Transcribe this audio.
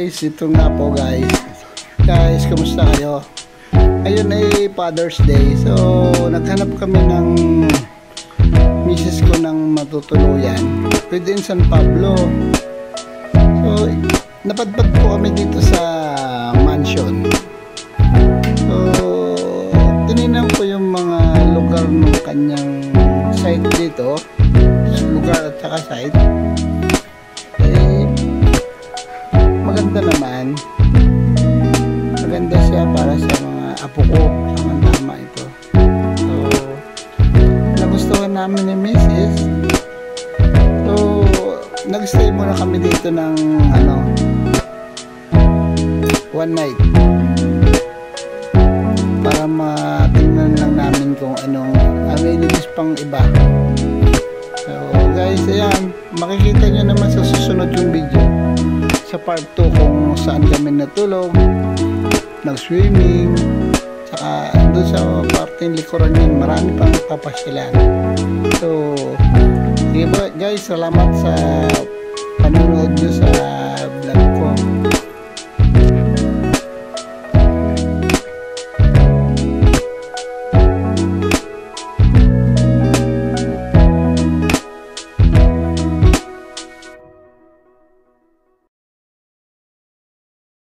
guys, ito nga po guys. Guys, kumusta kayo? Ayun ay Father's Day. So, naghanap kami ng misis ko ng matutuluyan within San Pablo. So, napadpad po kami dito sa mansion. So, tinignan ko yung mga lugar ng kanyang site dito. Lugar at saka site. Maganda naman. Maganda siya para sa mga apo ko. Tama ito. So, nagustuhan namin ni Mrs. So, nag-stay muna kami dito ng one night. Para matingnan lang namin kung anong amenities pang iba. So, guys, ayan. Makikita nyo naman sa susunod yung video. Sa part 2 kung saan kami natulog, nag-swimming, saka doon sa parting likuran yun, marami pang papasyalan. So, sige po guys, salamat sa panonood nyo sa